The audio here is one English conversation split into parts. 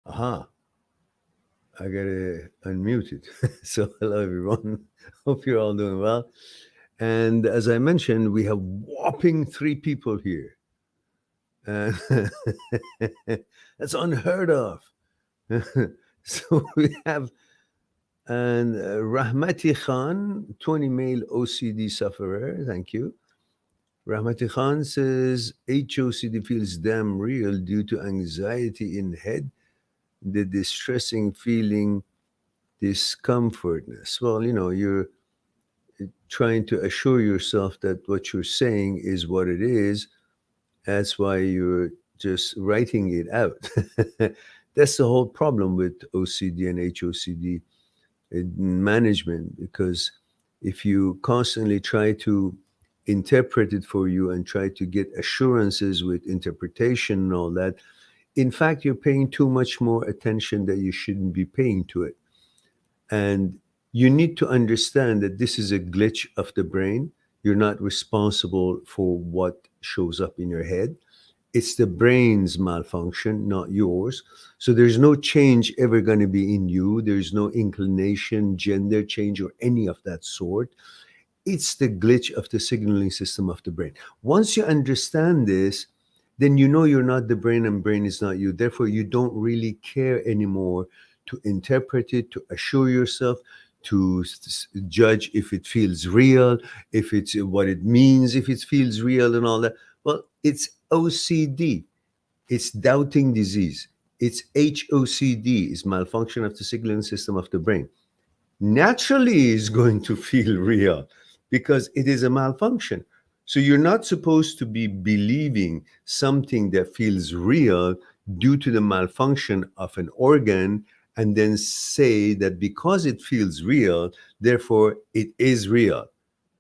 Aha, I gotta unmute it. So hello everyone. Hope you're all doing well. And as I mentioned, we have whopping 3 people here. And that's unheard of. So we have Rahmati Khan, 20 male OCD sufferer. Thank you. Rahmati Khan says HOCD feels damn real due to anxiety in head, the distressing feeling, discomfortness. Well, you're trying to assure yourself that what you're saying is what it is. That's why you're just writing it out. That's the whole problem with OCD and HOCD management, because if you constantly try to interpret it for you and try to get assurances with interpretation and all that, in fact, you're paying too much more attention that you shouldn't be paying to it. And you need to understand that this is a glitch of the brain. You're not responsible for what shows up in your head. It's the brain's malfunction, not yours. So there's no change ever going to be in you. There's no inclination, gender change, or any of that sort. It's the glitch of the signaling system of the brain. Once you understand this, then you know you're not the brain and brain is not you. Therefore, you don't really care anymore to interpret it, to assure yourself, to judge if it feels real, if it's what it means, if it feels real and all that. Well, it's OCD. It's doubting disease. It's HOCD, is malfunction of the signaling system of the brain. Naturally is going to feel real because it is a malfunction. So you're not supposed to be believing something that feels real due to the malfunction of an organ and then say that because it feels real, therefore it is real.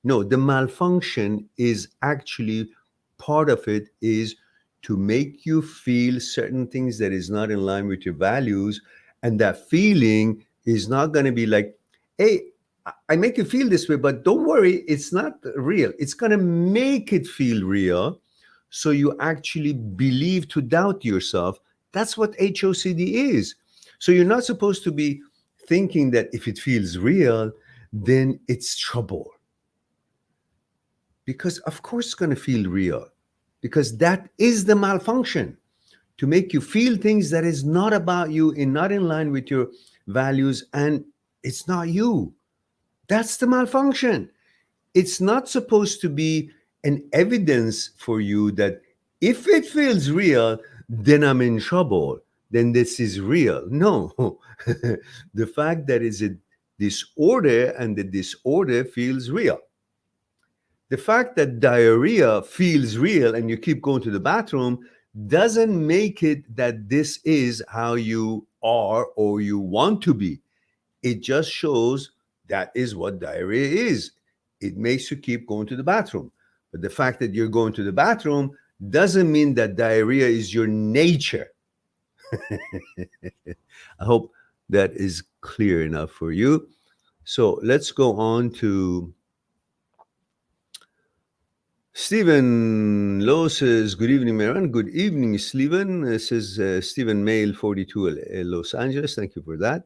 No, the malfunction is actually, part of it is to make you feel certain things that is not in line with your values. And that feeling is not going to be like, hey, I make you feel this way, but don't worry, it's not real. It's going to make it feel real. So you actually believe to doubt yourself. That's what HOCD is. So you're not supposed to be thinking that if it feels real, then it's trouble. Because of course it's going to feel real. Because that is the malfunction. To make you feel things that is not about you and not in line with your values, and it's not you. That's the malfunction. It's not supposed to be an evidence for you that if it feels real, then I'm in trouble. Then this is real. No, the fact that it's a disorder and the disorder feels real. The fact that diarrhea feels real and you keep going to the bathroom doesn't make it that this is how you are or you want to be. It just shows that is what diarrhea is. It makes you keep going to the bathroom. But the fact that you're going to the bathroom doesn't mean that diarrhea is your nature. I hope that is clear enough for you. So let's go on to Stephen Lowe says, good evening, Maran. Good evening, Stephen. This is Stephen Mail, 42, Los Angeles. Thank you for that.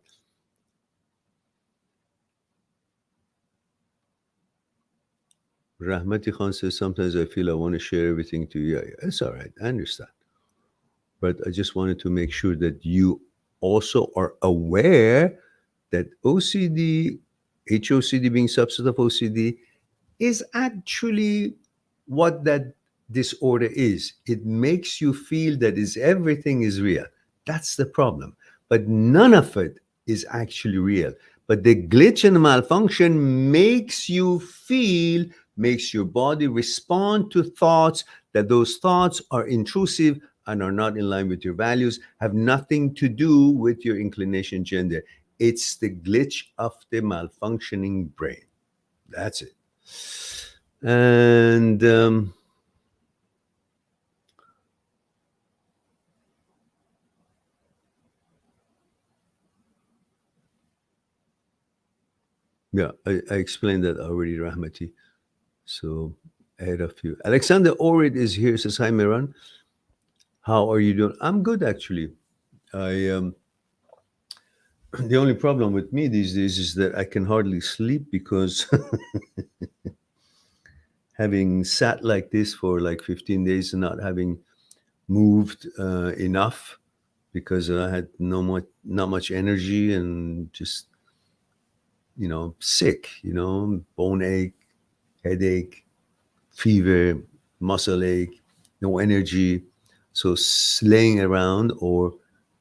Rahmati Khan says, sometimes I feel I want to share everything to you. It's all right. I understand. But I just wanted to make sure that you also are aware that OCD, HOCD being subset of OCD, is actually what that disorder is. It makes you feel that everything is real. That's the problem. But none of it is actually real. But the glitch and the malfunction makes you feel, makes your body respond to thoughts, that those thoughts are intrusive and are not in line with your values, have nothing to do with your inclination gender. It's the glitch of the malfunctioning brain. That's it. And yeah, I explained that already, Rahmati. So ahead of you. Alexander Orid is here, says, hi, Miran. How are you doing? I'm good, actually. The only problem with me these days is that I can hardly sleep because having sat like this for like 15 days and not having moved enough because I had not much energy and just, sick, bone ache, headache, fever, muscle ache, no energy. So laying around or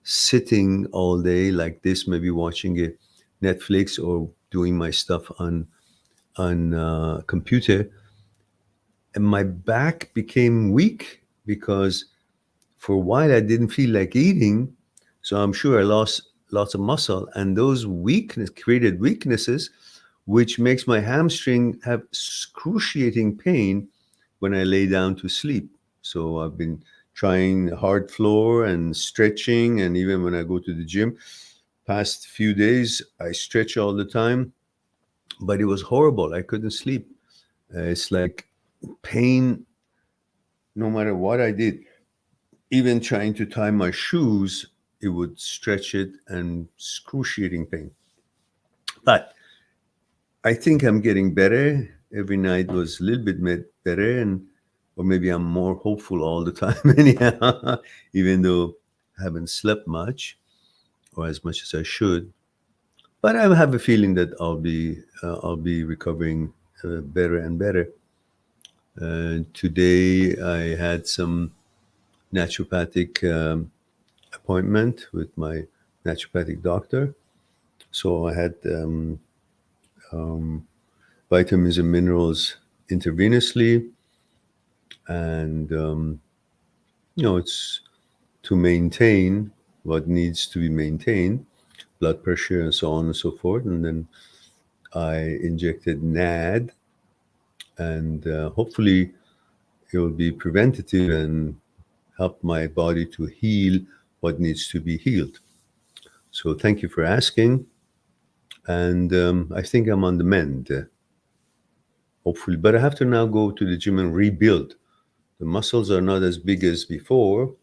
sitting all day like this, maybe watching a Netflix or doing my stuff on computer, and my back became weak because for a while I didn't feel like eating. So I'm sure I lost lots of muscle, and those created weaknesses, which makes my hamstring have excruciating pain when I lay down to sleep. So I've been trying hard floor and stretching, and even when I go to the gym, past few days, I stretch all the time, but it was horrible. I couldn't sleep. It's like pain no matter what I did. Even trying to tie my shoes, it would stretch it and excruciating pain. But I think I'm getting better. Every night was a little bit better, or maybe I'm more hopeful all the time anyhow, even though I haven't slept much or as much as I should. But I have a feeling that I'll be recovering better and better. Today I had some naturopathic appointment with my naturopathic doctor. So I had vitamins and minerals intravenously, and it's to maintain what needs to be maintained, blood pressure and so on and so forth. And then I injected NAD, and hopefully it will be preventative and help my body to heal what needs to be healed. So thank you for asking. And I think I'm on the mend, hopefully. But I have to now go to the gym and rebuild. The muscles are not as big as before.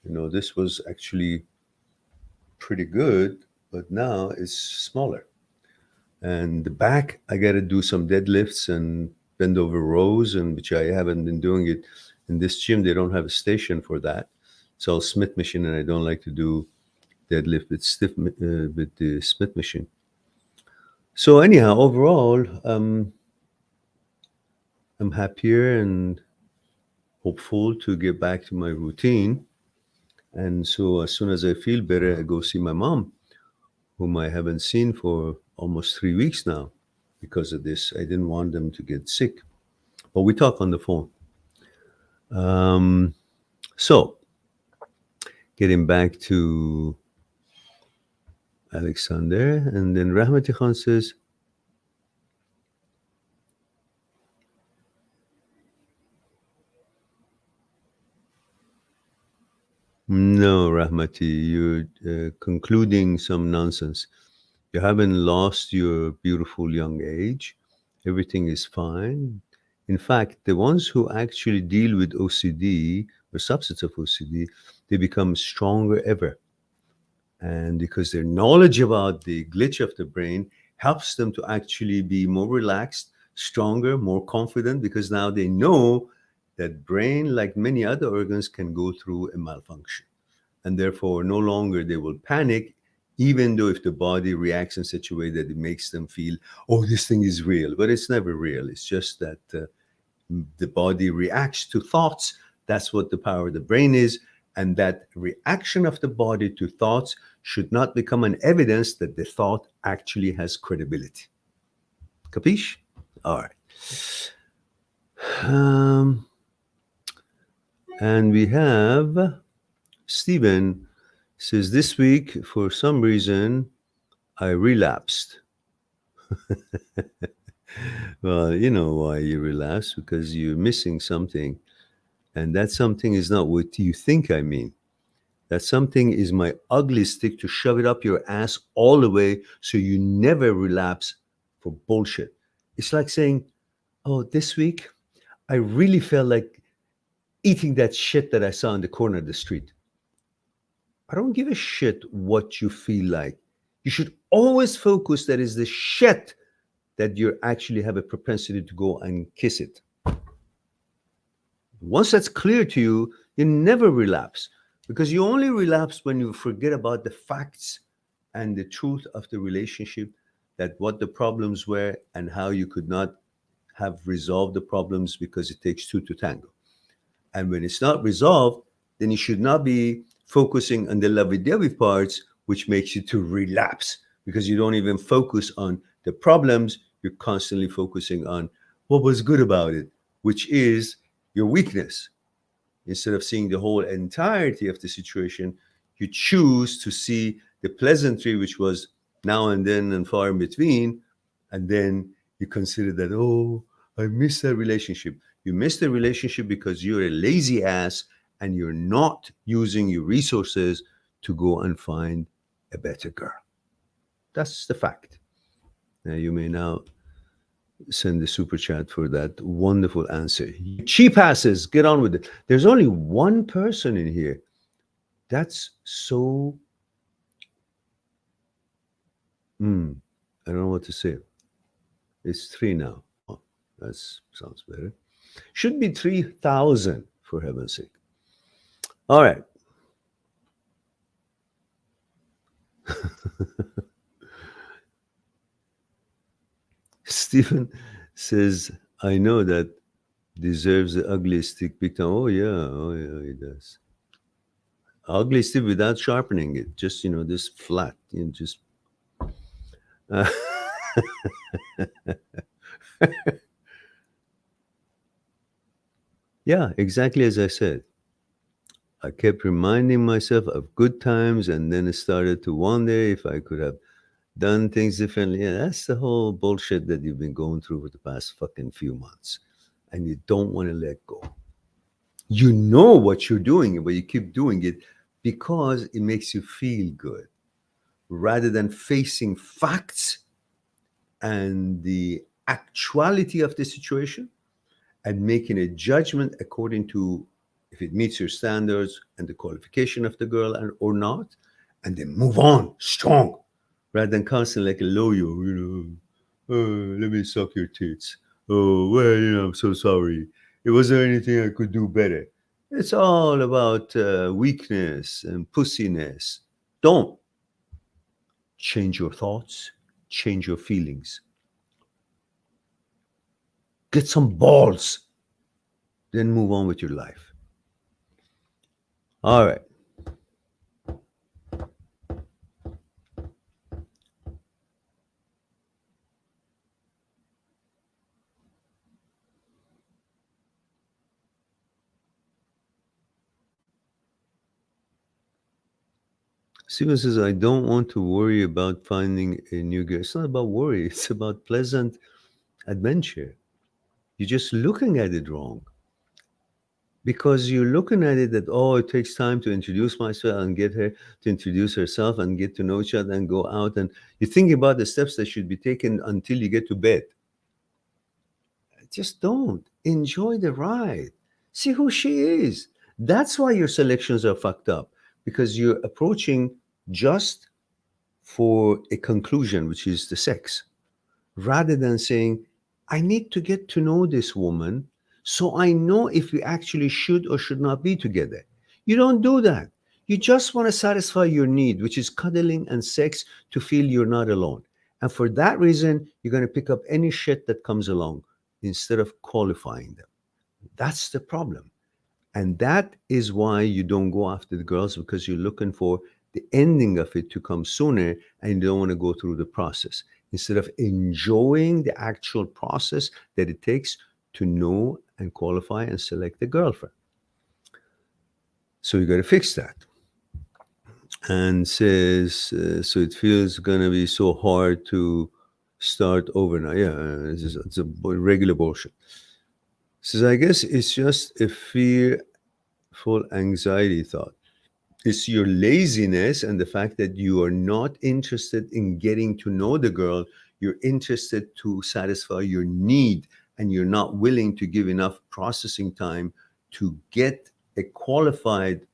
This was actually pretty good, but now it's smaller. And the back, I got to do some deadlifts and bend over rows, and which I haven't been doing it in this gym. They don't have a station for that. It's all Smith machine, and I don't like to do deadlift with the Smith machine. So anyhow, overall, I'm happier and hopeful to get back to my routine. And so as soon as I feel better, I go see my mom, whom I haven't seen for almost 3 weeks now because of this. I didn't want them to get sick. But we talk on the phone. So getting back to Alexander, and then Rahmati Khan says, no, Rahmati, you're concluding some nonsense. You haven't lost your beautiful young age. Everything is fine. In fact, the ones who actually deal with OCD or subsets of OCD, they become stronger ever. And because their knowledge about the glitch of the brain helps them to actually be more relaxed, stronger, more confident, because now they know that brain, like many other organs, can go through a malfunction. And therefore, no longer they will panic, even though if the body reacts in such a way that it makes them feel, oh, this thing is real. But it's never real. It's just that the body reacts to thoughts. That's what the power of the brain is. And that reaction of the body to thoughts should not become an evidence that the thought actually has credibility. Capiche? All right. And we have Stephen says, this week, for some reason, I relapsed. Well, you know why you relapse, because you're missing something. And that something is not what you think I mean. That something is my ugly stick to shove it up your ass all the way so you never relapse for bullshit. It's like saying, oh, this week, I really felt like eating that shit that I saw in the corner of the street. I don't give a shit what you feel like. You should always focus that is the shit that you actually have a propensity to go and kiss it. Once that's clear to you, you never relapse, because you only relapse when you forget about the facts and the truth of the relationship, that what the problems were and how you could not have resolved the problems because it takes two to tango. And when it's not resolved, then you should not be focusing on the lovey-dovey parts, which makes you to relapse, because you don't even focus on the problems. You're constantly focusing on what was good about it, which is your weakness. Instead of seeing the whole entirety of the situation, you choose to see the pleasantry, which was now and then and far in between, And then you consider that, oh, I missed that relationship. You missed the relationship because you're a lazy ass and you're not using your resources to go and find a better girl. That's the fact. Now, you may now send the super chat for that wonderful answer. You cheap asses, get on with it. There's only one person in here. That's so... I don't know what to say. It's 3 now. Oh, that sounds better. Should be 3,000, for heaven's sake. All right. Stephen says, I know that deserves the ugly stick big time. Oh yeah, he does. Ugly stick without sharpening it. Just, this flat. Just... Yeah, exactly as I said. I kept reminding myself of good times, and then I started to wonder if I could have done things differently. Yeah, that's the whole bullshit that you've been going through for the past fucking few months. And you don't want to let go. You know what you're doing, but you keep doing it because it makes you feel good. Rather than facing facts and the actuality of the situation and making a judgment according to if it meets your standards and the qualification of the girl or not, and then move on strong, rather than constantly like a lawyer, oh, let me suck your tits. Oh, well, I'm so sorry. It wasn't anything I could do better. It's all about weakness and pussiness. Don't change your thoughts, change your feelings. Get some balls, then move on with your life. All right. Steven says, I don't want to worry about finding a new girl. It's not about worry. It's about pleasant adventure. You're just looking at it wrong. Because you're looking at it that, oh, it takes time to introduce myself and get her to introduce herself and get to know each other and go out. And you think about the steps that should be taken until you get to bed. Just don't. Enjoy the ride. See who she is. That's why your selections are fucked up. Because you're approaching just for a conclusion, which is the sex. Rather than saying, I need to get to know this woman so I know if we actually should or should not be together. You don't do that. You just want to satisfy your need, which is cuddling and sex, to feel you're not alone. And for that reason, you're going to pick up any shit that comes along instead of qualifying them. That's the problem. And that is why you don't go after the girls, because you're looking for the ending of it to come sooner and you don't want to go through the process, instead of enjoying the actual process that it takes to know and qualify and select a girlfriend. So you got to fix that. And says, so it feels going to be so hard to start over now. Yeah, it's a regular bullshit. Says, I guess it's just a fearful anxiety thought. It's your laziness and the fact that you are not interested in getting to know the girl. You're interested to satisfy your need, and you're not willing to give enough processing time to get a qualified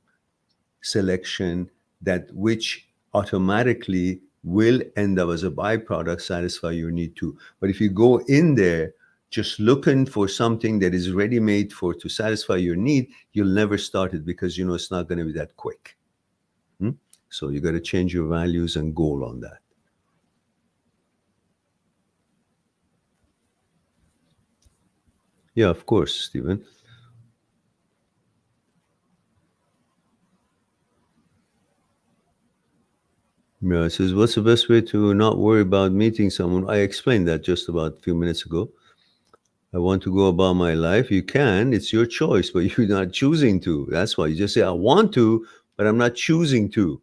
selection that which automatically will end up as a byproduct satisfy your need too. But if you go in there just looking for something that is ready-made to satisfy your need, you'll never start it, because you know it's not going to be that quick. So you got to change your values and goal on that. Yeah, of course, Stephen. Yeah, it says, what's the best way to not worry about meeting someone? I explained that just about a few minutes ago. I want to go about my life. You can. It's your choice, but you're not choosing to. That's why you just say, I want to, but I'm not choosing to.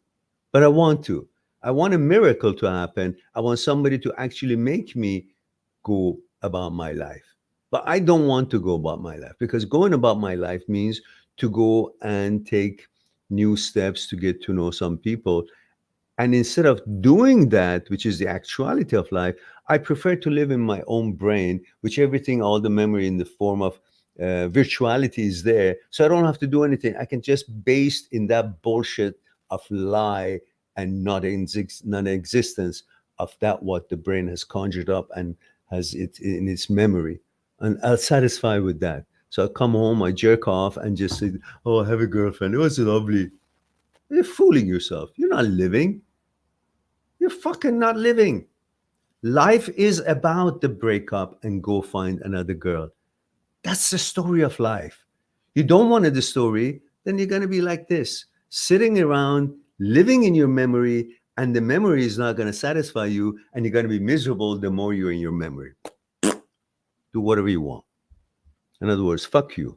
But I want to. I want a miracle to happen. I want somebody to actually make me go about my life. But I don't want to go about my life, because going about my life means to go and take new steps to get to know some people. And instead of doing that, which is the actuality of life, I prefer to live in my own brain, which everything, all the memory in the form of virtuality is there. So I don't have to do anything. I can just based in that bullshit of lie and non-existence of that what the brain has conjured up and has it in its memory. And I'll satisfy with that. So I come home, I jerk off and just say, oh, I have a girlfriend. It was lovely. You're fooling yourself. You're not living. You're fucking not living. Life is about the breakup and go find another girl. That's the story of life. You don't want the story, then you're going to be like this, sitting around, living in your memory, and the memory is not going to satisfy you, and you're going to be miserable the more you're in your memory. Do whatever you want. In other words, fuck you.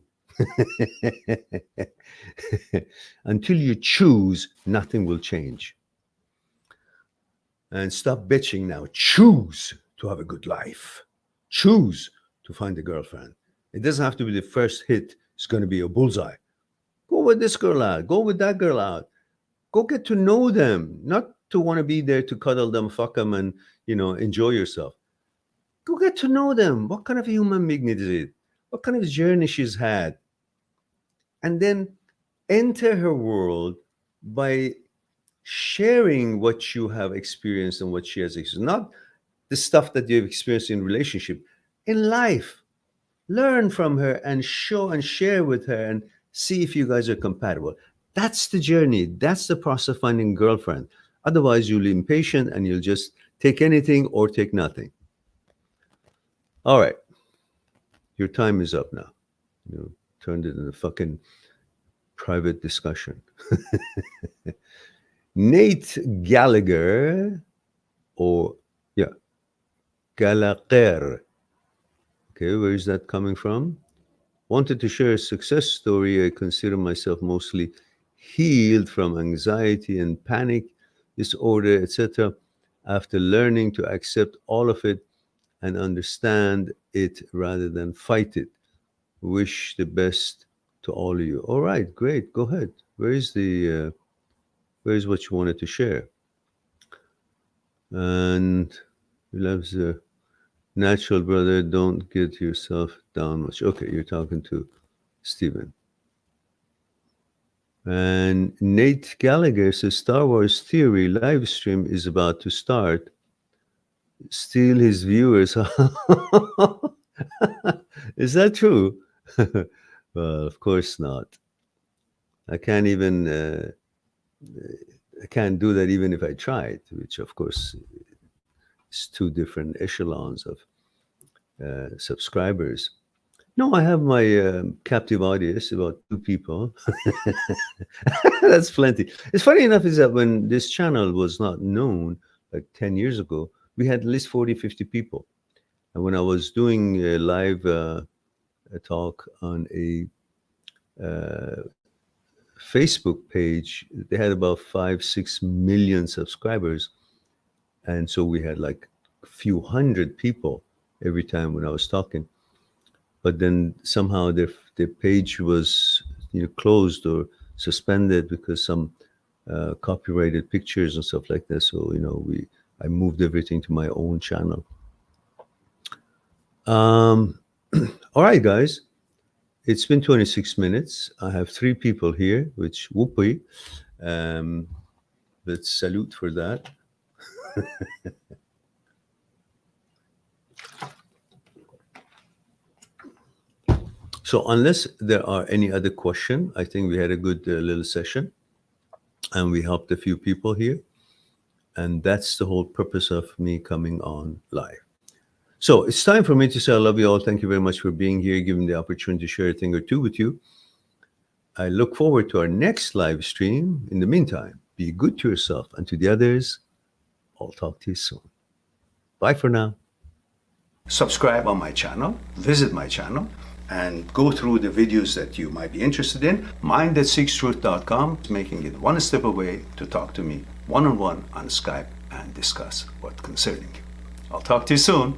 Until you choose, nothing will change. And stop bitching now. Choose to have a good life. Choose to find a girlfriend. It doesn't have to be the first hit. It's going to be a bullseye. Go with this girl out. Go with that girl out. Go get to know them. Not to want to be there to cuddle them, fuck them, and, enjoy yourself. Go get to know them. What kind of a human being is it? What kind of journey she's had? And then enter her world by sharing what you have experienced and what she has experienced. Not the stuff that you've experienced in relationship. In life, learn from her and show and share with her and see if you guys are compatible. That's the journey. That's the process of finding a girlfriend. Otherwise, you'll be impatient and you'll just take anything or take nothing. All right. Your time is up now. You turned it into a fucking private discussion. Nate Gallagher, Gallagher. Okay, where is that coming from? Wanted to share a success story. I consider myself mostly healed from anxiety and panic disorder, etc., after learning to accept all of it and understand it rather than fight it. Wish the best to all of you. All right, great. Go ahead. Where's what you wanted to share? And he loves the natural brother. Don't get yourself down much. Okay, you're talking to Stephen. And Nate Gallagher says Star Wars Theory live stream is about to start. Steal his viewers. Is that true? Well, of course not. I can't even, I can't do that even if I tried, which of course is two different echelons of subscribers. No, I have my captive audience, about 2 people. That's plenty. It's funny enough is that when this channel was not known, like 10 years ago, we had at least 40, 50 people. And when I was doing a live talk on a Facebook page, they had about 5-6 million subscribers. And so we had like a few hundred people every time when I was talking. But then somehow their page was closed or suspended because some copyrighted pictures and stuff like that. So I moved everything to my own channel. All right, guys. It's been 26 minutes. I have 3 people here, which whoopee. Let's salute for that. So unless there are any other questions, I think we had a good little session and we helped a few people here. And that's the whole purpose of me coming on live. So it's time for me to say I love you all. Thank you very much for being here, giving the opportunity to share a thing or two with you. I look forward to our next live stream. In the meantime, be good to yourself and to the others. I'll talk to you soon. Bye for now. Subscribe on my channel, visit my channel, and go through the videos that you might be interested in. Mind@seekstruth.com is making it one step away to talk to me one-on-one on Skype and discuss what's concerning you. I'll talk to you soon.